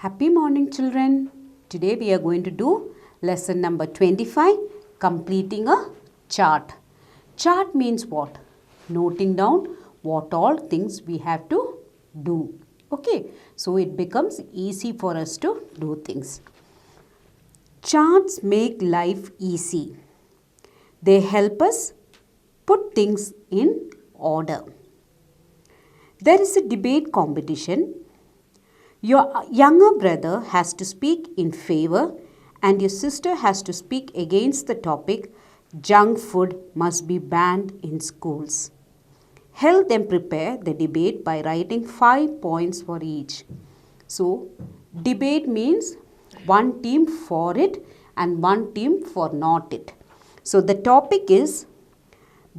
Happy morning, children. Today we are going to do lesson number 25, completing a chart. Chart means what? Noting down what all things we have to do. Okay, so it becomes easy for us to do things. Charts make life easy. They help us put things in order. There is a debate competition. Your younger brother has to speak in favor and your sister has to speak against the topic junk food must be banned in schools. Help them prepare the debate by writing 5 points for each. So, debate means one team for it and one team for not it. So, the topic is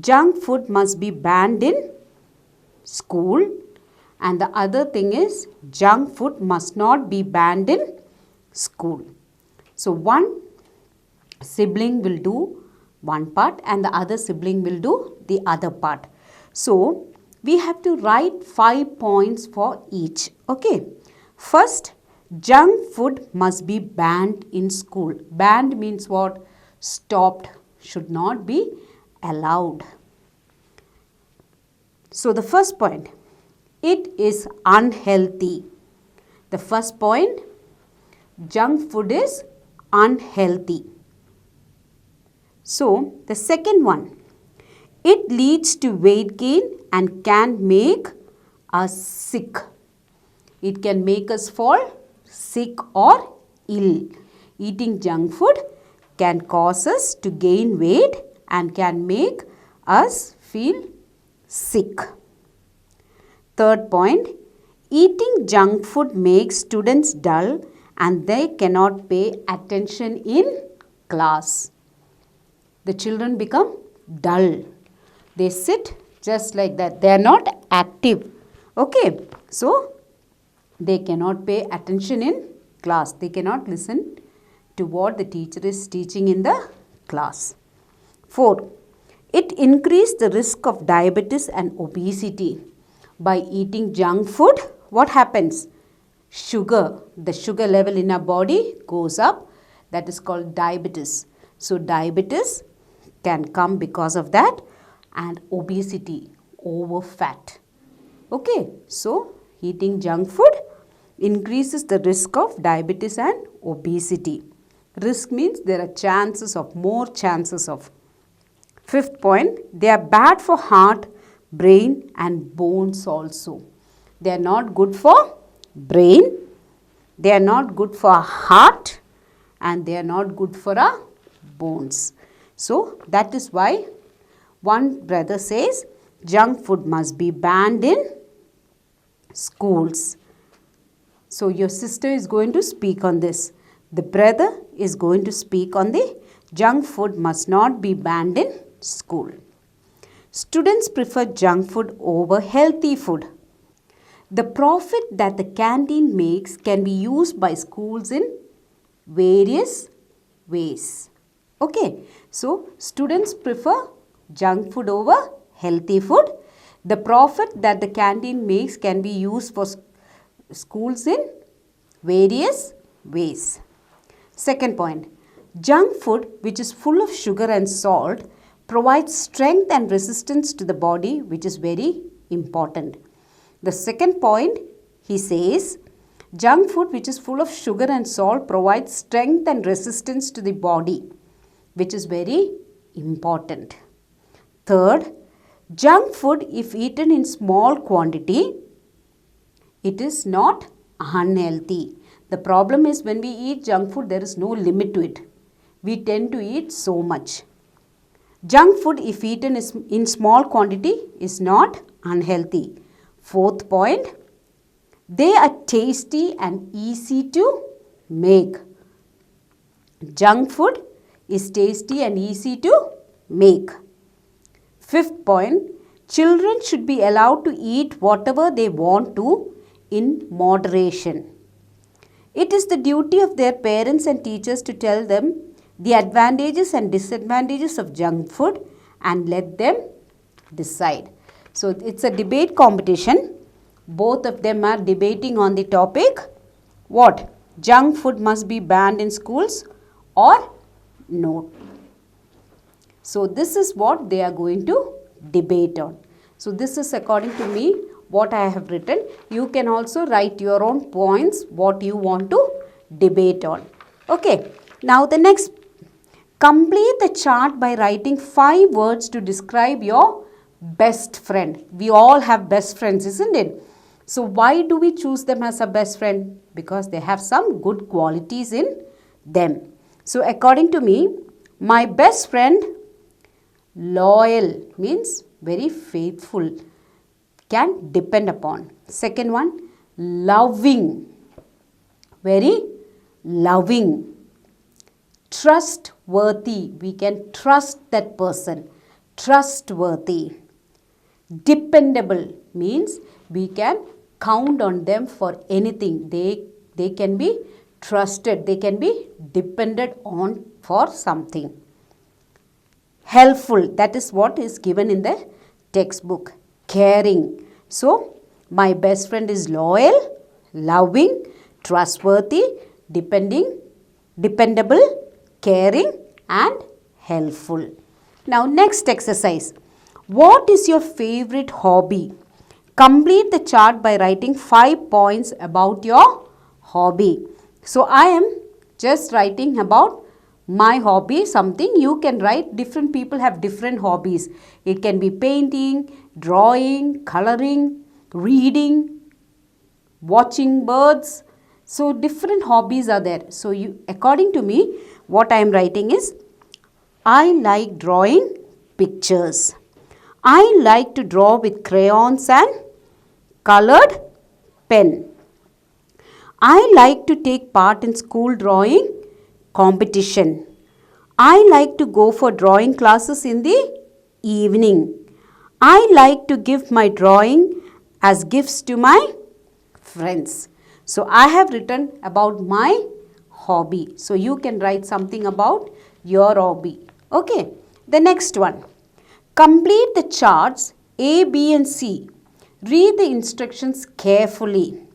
junk food must be banned in school. And the other thing is junk food must not be banned in school. So one sibling will do one part and the other sibling will do the other part. So we have to write 5 points for each. Okay. First, junk food must be banned in school. Banned means what? Stopped. Should not be allowed. So the first point. It is unhealthy. The first point, junk food is unhealthy. So, the second one, it leads to weight gain and can make us sick. It can make us fall sick or ill. Eating junk food can cause us to gain weight and can make us feel sick. Third point, eating junk food makes students dull and they cannot pay attention in class. The children become dull. They sit just like that. They are not active. Okay. So, they cannot pay attention in class. They cannot listen to what the teacher is teaching in the class. 4. It increases the risk of diabetes and obesity. By eating junk food, what happens? Sugar, the sugar level in our body goes up. That is called diabetes. So, diabetes can come because of that and obesity, over fat. Okay, so eating junk food increases the risk of diabetes and obesity. Risk means there are more chances of. 5th point, they are bad for heart, brain and bones also. They are not good for brain, they are not good for heart and they are not good for our bones. So that is why one brother says junk food must be banned in schools. So your sister is going to speak on this. The brother is going to speak on the junk food must not be banned in school. Students prefer junk food over healthy food. The profit that the canteen makes can be used by schools in various ways. Okay, so students prefer junk food over healthy food. The profit that the canteen makes can be used for schools in various ways. Second point, junk food which is full of sugar and salt provides strength and resistance to the body, which is very important. The second point, he says, junk food which is full of sugar and salt provides strength and resistance to the body, which is very important. Third, junk food if eaten in small quantity, it is not unhealthy. The problem is when we eat junk food, there is no limit to it. We tend to eat so much. Junk food if eaten in small quantity is not unhealthy. 4th point, they are tasty and easy to make. Junk food is tasty and easy to make. 5th point, children should be allowed to eat whatever they want to in moderation. It is the duty of their parents and teachers to tell them the advantages and disadvantages of junk food and let them decide. So, it's a debate competition. Both of them are debating on the topic What? Junk food must be banned in schools or no? So this is what they are going to debate on. So this is according to me what I have written. You can also write your own points what you want to debate on. Okay. Now the next, complete the chart by writing 5 words to describe your best friend. We all have best friends, isn't it? So why do we choose them as a best friend? Because they have some good qualities in them. So according to me, my best friend, loyal means very faithful, can depend upon. Second one, loving, very loving. Trustworthy, we can trust that person, trustworthy. Dependable means we can count on them for anything. They can be trusted, they can be depended on for something. Helpful, that is what is given in the textbook. Caring. So, my best friend is loyal, loving, trustworthy, dependable, caring and helpful. Now, next exercise. What is your favorite hobby? Complete the chart by writing 5 points about your hobby. So, I am just writing about my hobby, something you can write. Different people have different hobbies. It can be painting, drawing, coloring, reading, watching birds. So different hobbies are there. So according to me, what I am writing is, I like drawing pictures. I like to draw with crayons and colored pen. I like to take part in school drawing competition. I like to go for drawing classes in the evening. I like to give my drawing as gifts to my friends. So I have written about my hobby. So you can write something about your hobby. Okay. The next one. Complete the charts A, B and C. Read the instructions carefully.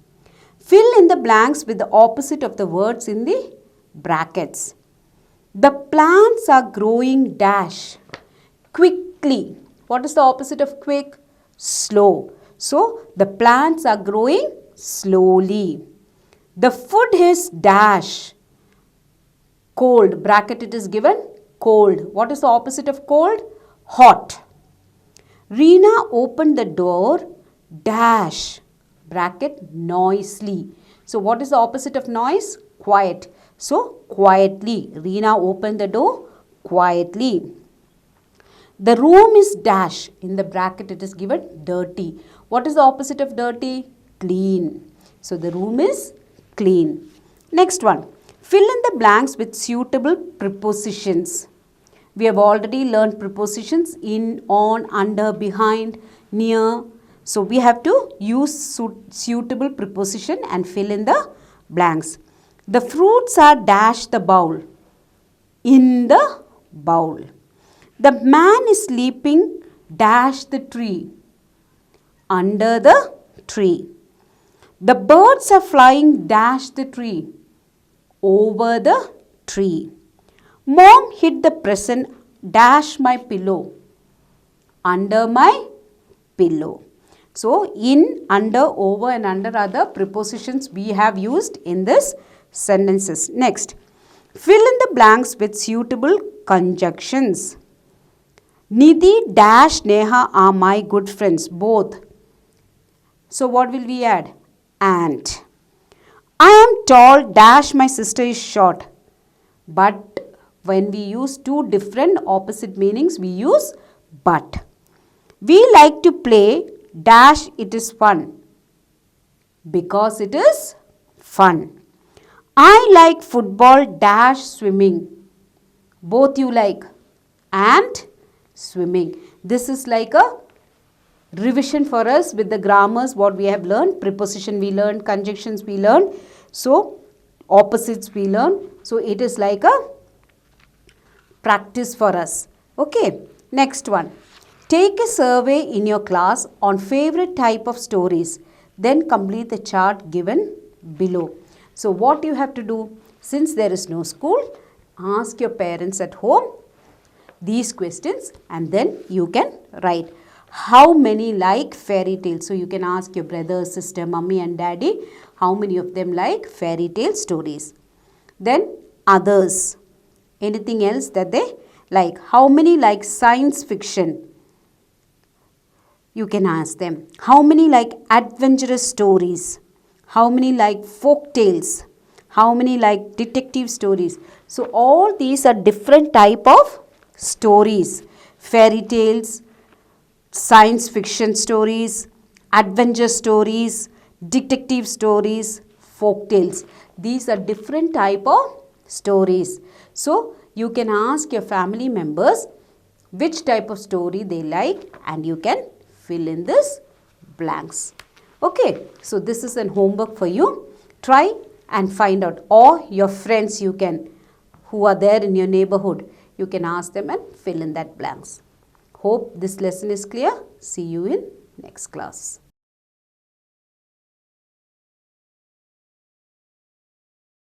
Fill in the blanks with the opposite of the words in the brackets. The plants are growing dash quickly. What is the opposite of quick? Slow. So the plants are growing slowly. The food is dash cold. Bracket it is given cold. What is the opposite of cold? Hot. Reena opened the door dash bracket noisily. So what is the opposite of noise? Quiet. So quietly. Reena opened the door quietly. The room is dash. In the bracket it is given dirty. What is the opposite of dirty? Clean. So the room is clean. Next one. Fill in the blanks with suitable prepositions. We have already learned prepositions in, on, under, behind, near. So we have to use suitable preposition and fill in the blanks. The fruits are dash the bowl. In the bowl. The man is sleeping dash the tree. Under the tree. The birds are flying dash the tree. Over the tree. Mom hid the present dash my pillow. Under my pillow. So, in, under, over and under are the prepositions we have used in this sentences. Next, fill in the blanks with suitable conjunctions. Nidhi dash Neha are my good friends, both. So, what will we add? And. I am tall dash my sister is short. But when we use two different opposite meanings, we use but. We like to play dash it is fun. Because it is fun. I like football dash swimming. Both you like. And swimming. This is like a revision for us with the grammars what we have learned. Preposition we learned. Conjunctions we learned. So, opposites we learned. So, it is like a practice for us. Okay. Next one. Take a survey in your class on favorite type of stories. Then complete the chart given below. So what you have to do, since there is no school, ask your parents at home these questions and then you can write. How many like fairy tales? So you can ask your brother, sister, mummy and daddy how many of them like fairy tale stories. Then others. Anything else that they like? How many like science fiction? You can ask them. How many like adventurous stories? How many like folk tales? How many like detective stories? So all these are different type of stories. Fairy tales, science fiction stories, adventure stories, detective stories, folk tales. These are different type of stories. So you can ask your family members which type of story they like and you can fill in this blanks. Okay, so this is an homework for you. Try and find out, or your friends you can, who are there in your neighborhood, you can ask them and fill in that blanks. Hope this lesson is clear. See you in next class.